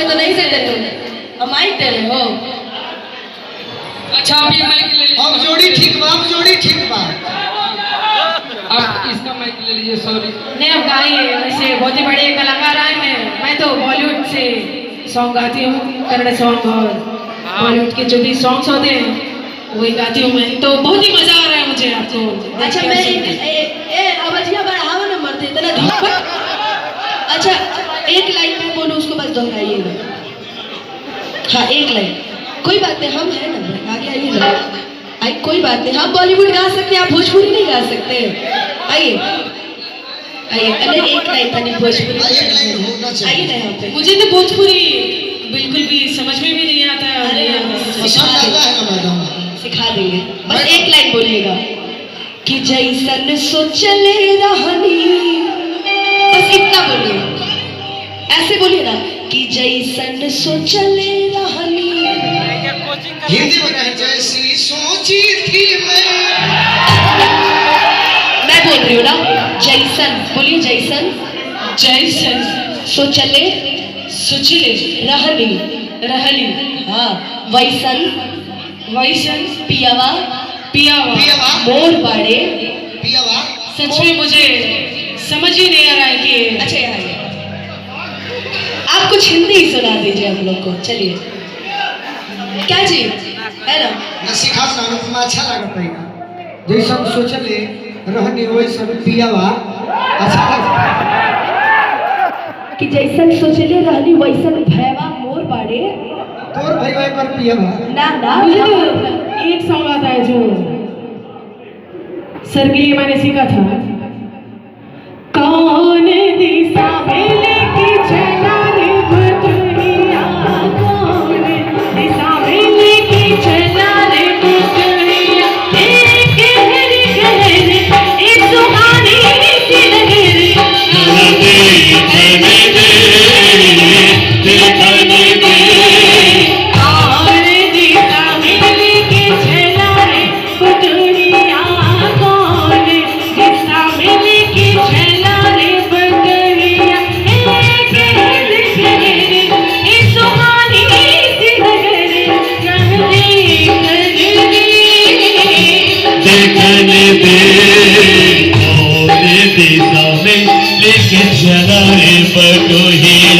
तो नहीं देते तुम, अब माइक दे रहे हो। अच्छा आप ये माइक ले लीजिए। अब जोड़ी ठीक बा, अब जोड़ी ठीक बा। आप इसका माइक ले लीजिए। सॉरी नहीं अब गाइए, वैसे बहुत ही बड़े कलाकार आए हैं। मैं तो बॉलीवुड से सॉन्ग गाती हूँ, कन्नड़ सॉन्ग और बॉलीवुड के जो भी सॉन्ग्स होते हैं वही गाती हूँ मैं। तो बहुत ही मजा आ रहा है मुझे आपको। अच्छा मैं आवाजिया बढ़ावा नंबर थे इतना धूप पर। अच्छा एक लाइन मैं बोलूँ उसको बस दोहराइएगा। हाँ एक लाइन, कोई बात नहीं, हम हैं ना, आगे आइए ना। आई कोई बात नहीं, हम बॉलीवुड गा सकते हैं, आप भोजपुरी नहीं गा सकते। आइए आइए, अरे एक लाइन था नहीं भोजपुरी, एक लाइन होना चाहिए। आइए ना यहाँ पे। मुझे तो भोजपुरी बिल्कुल भी समझ में भी नहीं आता। अरे पसंद आता है ना मैडम? सिखा देंगे, बस एक लाइन बोलिएगा कि जैसन सोचले रहनी, बस इतना बोलिए, ऐसे बोलिए ना कि जैसन सोचले रहनी। हिंदी में कहें जैसी सोची थी मैं बोल रही हूँ ना, जैसन बोलिए, जैसन जैसन सोचले सोचले रहनी रहनी, हाँ वैसन वैसन पियावा पियावा पियावा मोर बाड़े पियावा। सच में मुझे समझ ही नहीं आ रहा है कि अच्छा यहाँ आप कुछ हिंदी सुना दीजिए हम लोग को। चलिए क्या जी है ना, न सिखा ना अनुपमा अच्छा लगता है। जैसन सोचले रहनी वैसन पियावा। अच्छा कि जैसन सोचले रहनी वैसन भैवा मोर बाड़े। तोर भाई भाई पर पियावा ना ना, मुझे तो एक सॉन्ग आता है जो सर के लिए मैंने सीखा था। कौन दिशा में लेके चला रे बुतुरिया, कौन दिशा में लेके चला रे बुतुरिया, एक गहरी गहरी एक सुहानी सी लहरी, लेके चला रे बटोहिया।